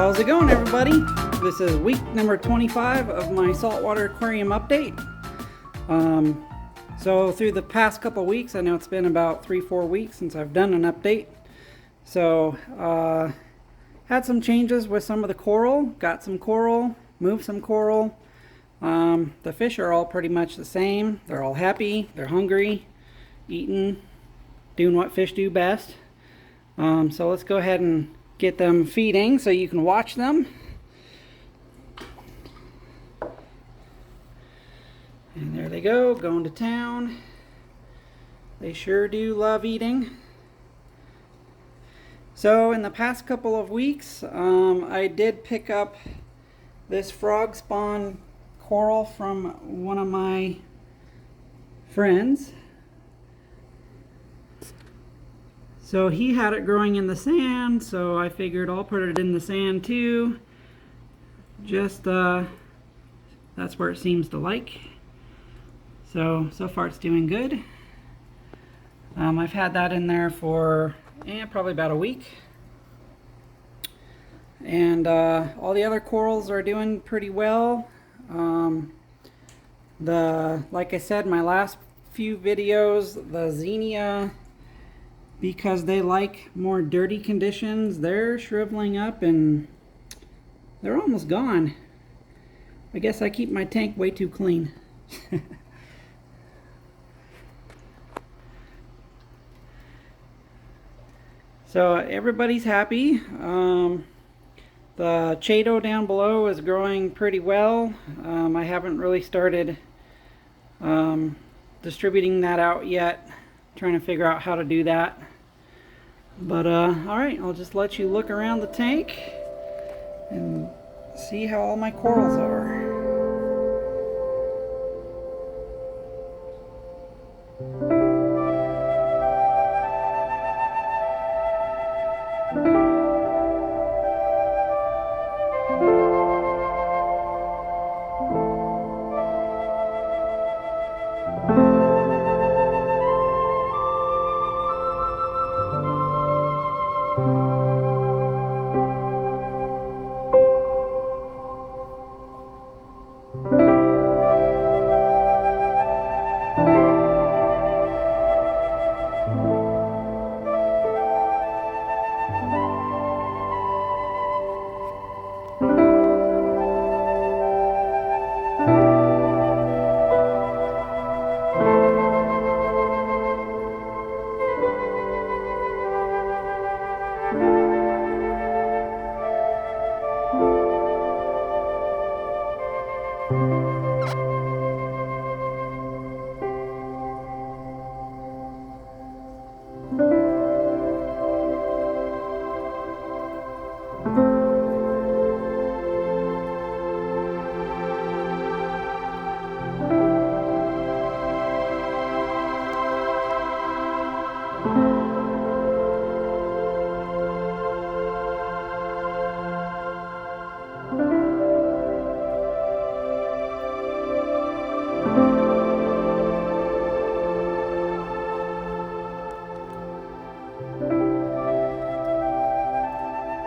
How's it going, everybody? This is week number 25 of my saltwater aquarium update. So through the past couple weeks, I know it's been about 3-4 weeks since I've done an update. So had some changes with some of the coral, got some coral, moved some coral. The fish are all pretty much the same. They're all happy, they're hungry, eating, doing what fish do best. So let's go ahead and get them feeding so you can watch them. And there they go, going to town. They sure do love eating. So in the past couple of weeks, I did pick up this frog spawn coral from one of my friends. So he had it growing in the sand, so I figured I'll put it in the sand too. Just that's where it seems to like. So far it's doing good. I've had that in there for probably about a week. And all the other corals are doing pretty well. Like I said, my last few videos, the Xenia, because they like more dirty conditions, they're shriveling up and they're almost gone. I guess I keep my tank way too clean. So everybody's happy. The Chaeto down below is growing pretty well. I haven't really started distributing that out yet. Trying to figure out how to do that. But alright, I'll just let you look around the tank and see how all my corals are.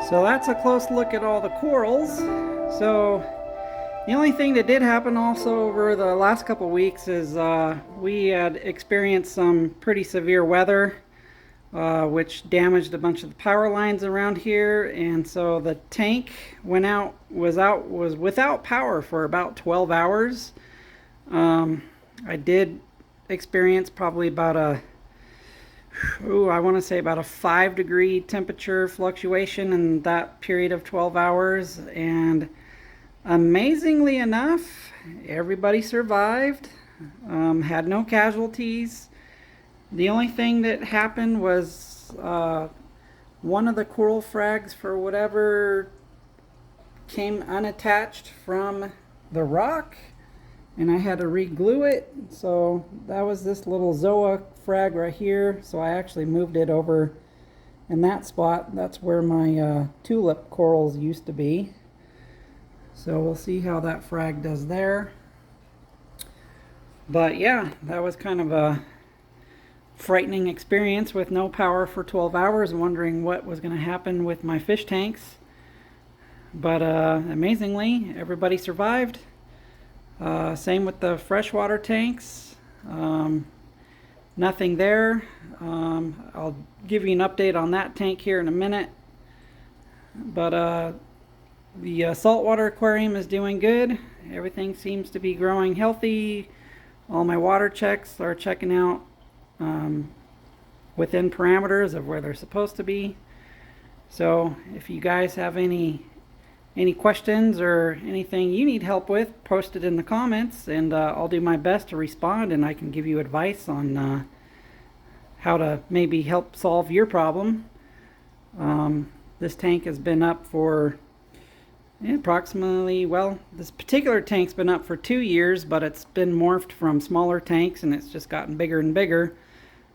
So that's a close look at all the corals. So the only thing that did happen also over the last couple weeks is we had experienced some pretty severe weather, which damaged a bunch of the power lines around here, and so the tank was without power for about 12 hours. I did experience probably about I want to say about a 5-degree temperature fluctuation in that period of 12 hours, and amazingly enough, everybody survived, had no casualties. The only thing that happened was one of the coral frags, for whatever, came unattached from the rock, and I had to re-glue it. So that was this little Zoa frag right here. So I actually moved it over in that spot. That's where my tulip corals used to be. So we'll see how that frag does there. But yeah, that was kind of a frightening experience with no power for 12 hours, wondering what was going to happen with my fish tanks. But amazingly, everybody survived. Same with the freshwater tanks. Nothing there. I'll give you an update on that tank here in a minute. But the saltwater aquarium is doing good. Everything seems to be growing healthy. All my water checks are checking out within parameters of where they're supposed to be. So if you guys have any questions or anything you need help with, post it in the comments, and I'll do my best to respond, and I can give you advice on how to maybe help solve your problem. This tank has been up for approximately, well, this particular tank's been up for 2 years, but it's been morphed from smaller tanks and it's just gotten bigger and bigger.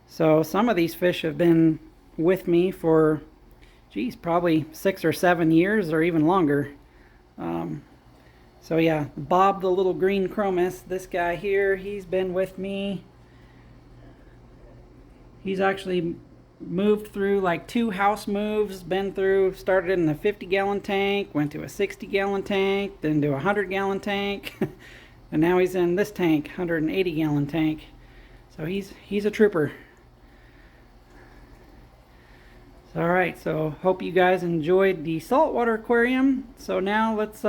So some of these fish have been with me for, geez, probably 6 or 7 years or even longer. So yeah, Bob the little green chromis, this guy here, he's been with me. He's actually moved through like 2 house moves, started in a 50-gallon tank, went to a 60-gallon tank, then to a 100-gallon tank, and now he's in this tank, 180-gallon tank. So he's a trooper. All right, so hope you guys enjoyed the saltwater aquarium. So now let's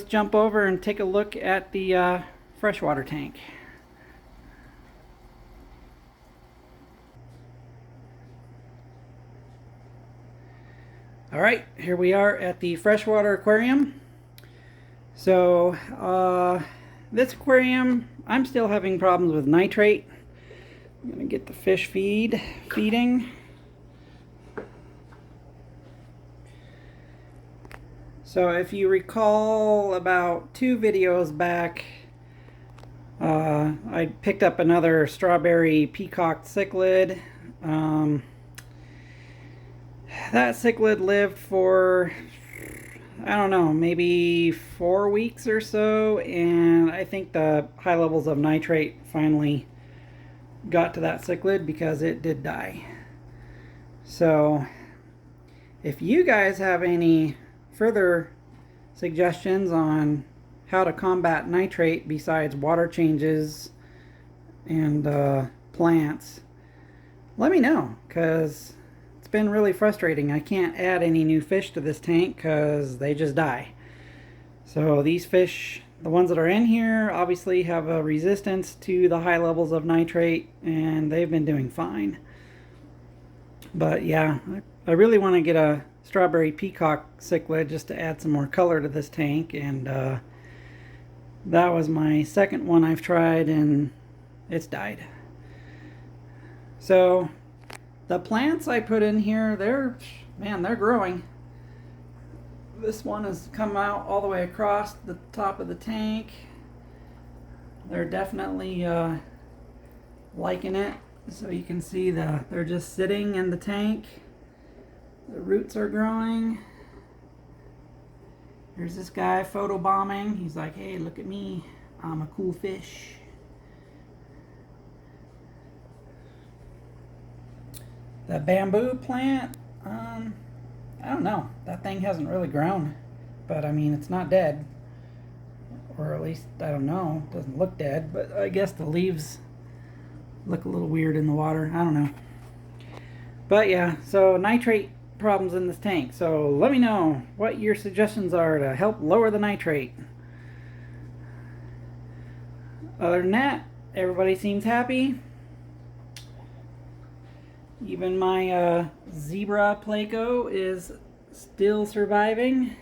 jump over and take a look at the freshwater tank. All right, here we are at the freshwater aquarium. So this aquarium, I'm still having problems with nitrate. I'm gonna get the fish feeding. So if you recall, about 2 videos back, I picked up another strawberry peacock cichlid. That cichlid lived for, I don't know, maybe 4 weeks or so, and I think the high levels of nitrate finally got to that cichlid because it did die. So if you guys have any further suggestions on how to combat nitrate besides water changes and plants, let me know, because it's been really frustrating. I can't add any new fish to this tank because they just die. So these fish, the ones that are in here, obviously have a resistance to the high levels of nitrate, and they've been doing fine. But yeah, I really want to get a strawberry peacock cichlid just to add some more color to this tank, and that was my second one I've tried, and it's died. So the plants I put in here, they're growing. This one has come out all the way across the top of the tank. They're definitely liking it. So you can see they're just sitting in the tank. The roots are growing. Here's this guy photobombing. He's like, hey, look at me. I'm a cool fish. The bamboo plant, I don't know. That thing hasn't really grown. But I mean, it's not dead. Or at least, I don't know. It doesn't look dead. But I guess the leaves look a little weird in the water. I don't know. But yeah, so nitrate problems in this tank. So let me know what your suggestions are to help lower the nitrate. Other than that, everybody seems happy. Even my zebra pleco is still surviving.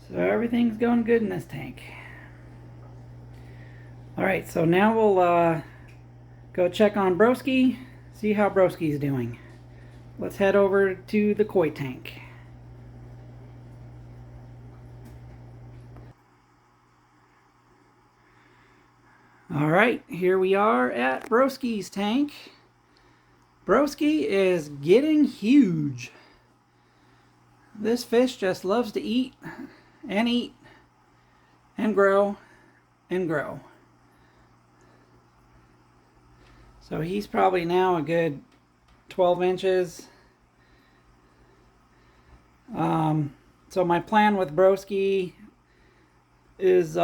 So everything's going good in this tank. Alright, so now we'll go check on Broski, see how Broski's doing. Let's head over to the koi tank. Alright, here we are at Broski's tank. Broski is getting huge. This fish just loves to eat and grow and grow. So he's probably now a good 12 inches. So my plan with Broski is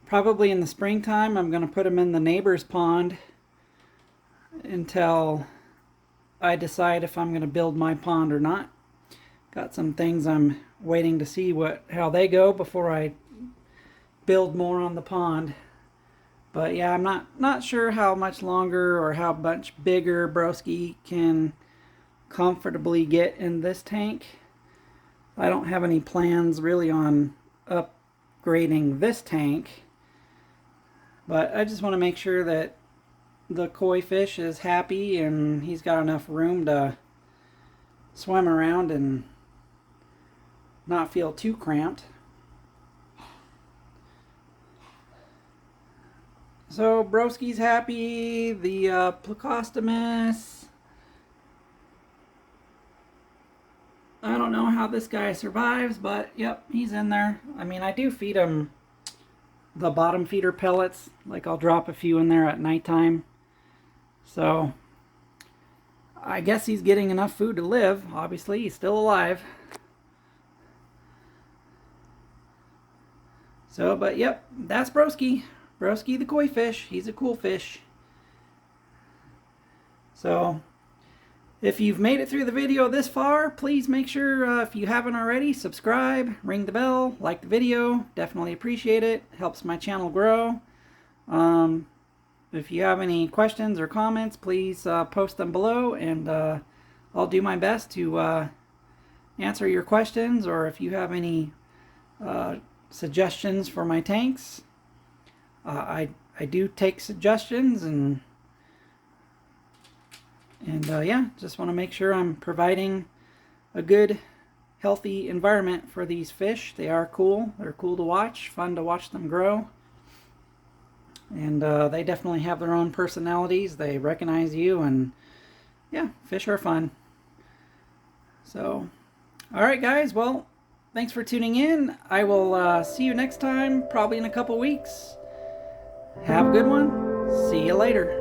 probably in the springtime I'm going to put him in the neighbor's pond until I decide if I'm going to build my pond or not. Got some things I'm waiting to see how they go before I build more on the pond. But yeah, I'm not sure how much longer or how much bigger Broski can comfortably get in this tank. I don't have any plans really on upgrading this tank, but I just want to make sure that the koi fish is happy and he's got enough room to swim around and not feel too cramped. So Broski's happy. The Plecostomus, I don't know how this guy survives, but yep, he's in there. I mean, I do feed him the bottom feeder pellets. Like, I'll drop a few in there at nighttime. So I guess he's getting enough food to live. Obviously, he's still alive. So, but yep, that's Broski. Broski the koi fish. He's a cool fish. So if you've made it through the video this far, please make sure, if you haven't already, subscribe, ring the bell, like the video. Definitely appreciate it. Helps my channel grow. If you have any questions or comments, please post them below, and I'll do my best to answer your questions, or if you have any suggestions for my tanks. I do take suggestions, and yeah, just want to make sure I'm providing a good, healthy environment for these fish. They are cool. They're cool to watch, fun to watch them grow. And they definitely have their own personalities. They recognize you, and yeah, fish are fun. So, alright guys, well, thanks for tuning in. I will see you next time, probably in a couple weeks. Have a good one. See you later.